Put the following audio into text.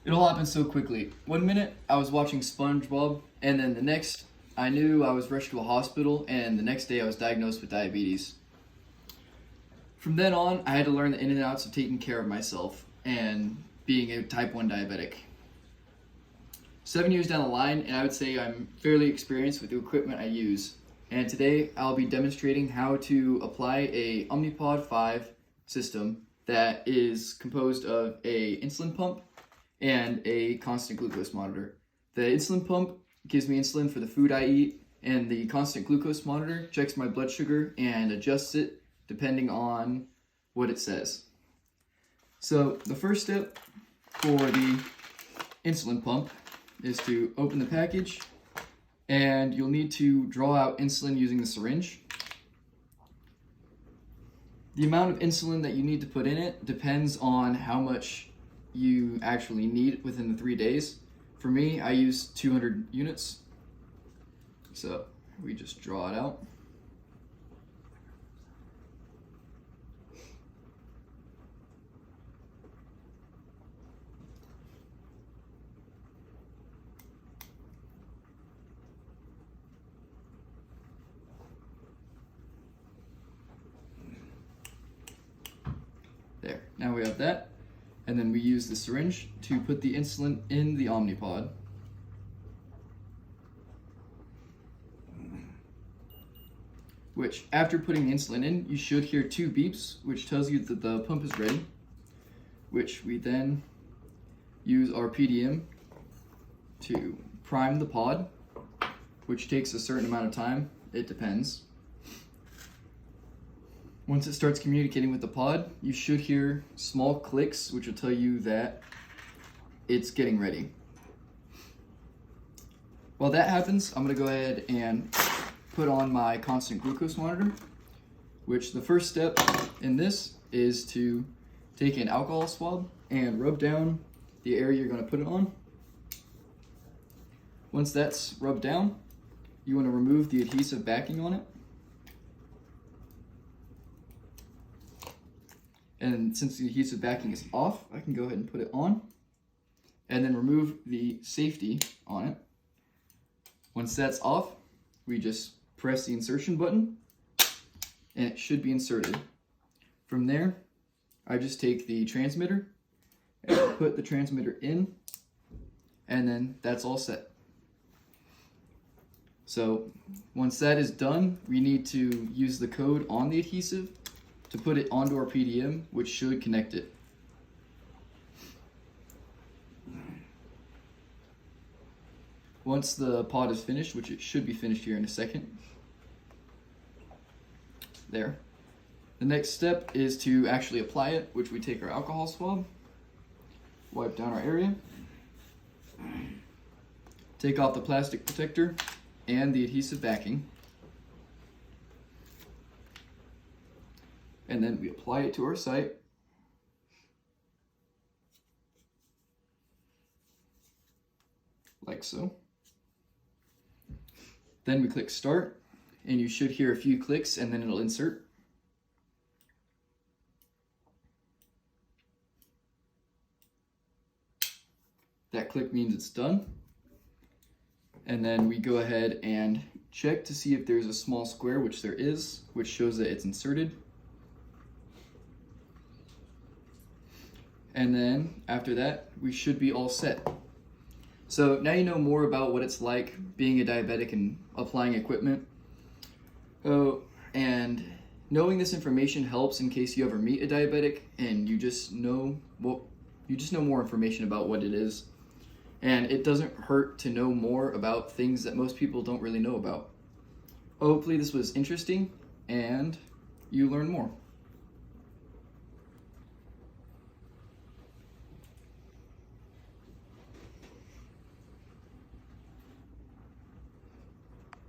It all happened so quickly. One minute I was watching SpongeBob, and then the next I knew I was rushed to a hospital, and the next day I was diagnosed with diabetes. From then on, I had to learn the in and outs of taking care of myself and being a type 1 diabetic. 7 years down the line, and I would say I'm fairly experienced with the equipment I use. And today I'll be demonstrating how to apply a Omnipod 5 system that is composed of a insulin pump and a constant glucose monitor. The insulin pump gives me insulin for the food I eat, and the constant glucose monitor checks my blood sugar and adjusts it depending on what it says. So the first step for the insulin pump is to open the package, and you'll need to draw out insulin using the syringe. The amount of insulin that you need to put in it depends on how much you actually need within the 3 days. For me, I use 200 units. So we just draw it out. There, now we have that. And then we use the syringe to put the insulin in the Omnipod. Which, after putting the insulin in, you should hear 2 beeps, which tells you that the pump is ready. Which we then use our PDM to prime the pod, which takes a certain amount of time. It depends. Once it starts communicating with the pod, you should hear small clicks, which will tell you that it's getting ready. While that happens, I'm going to go ahead and put on my constant glucose monitor, which the first step in this is to take an alcohol swab and rub down the area you're going to put it on. Once that's rubbed down, you want to remove the adhesive backing on it. And since the adhesive backing is off, I can go ahead and put it on and then remove the safety on it. Once that's off, we just press the insertion button and it should be inserted. From there, I just take the transmitter and put the transmitter in, and then that's all set. So once that is done, we need to use the code on the adhesive to put it onto our PDM, which should connect it. Once the pod is finished, which it should be finished here in a second. There. The next step is to actually apply it, which we take our alcohol swab, wipe down our area, take off the plastic protector and the adhesive backing, and then we apply it to our site. Like so. Then we click start, and you should hear a few clicks, and then it'll insert. That click means it's done. And then we go ahead and check to see if there's a small square, which there is, which shows that it's inserted. And then after that, we should be all set. So now you know more about what it's like being a diabetic and applying equipment. Oh, and knowing this information helps in case you ever meet a diabetic and you just know more information about what it is. And it doesn't hurt to know more about things that most people don't really know about. Hopefully this was interesting and you learn more.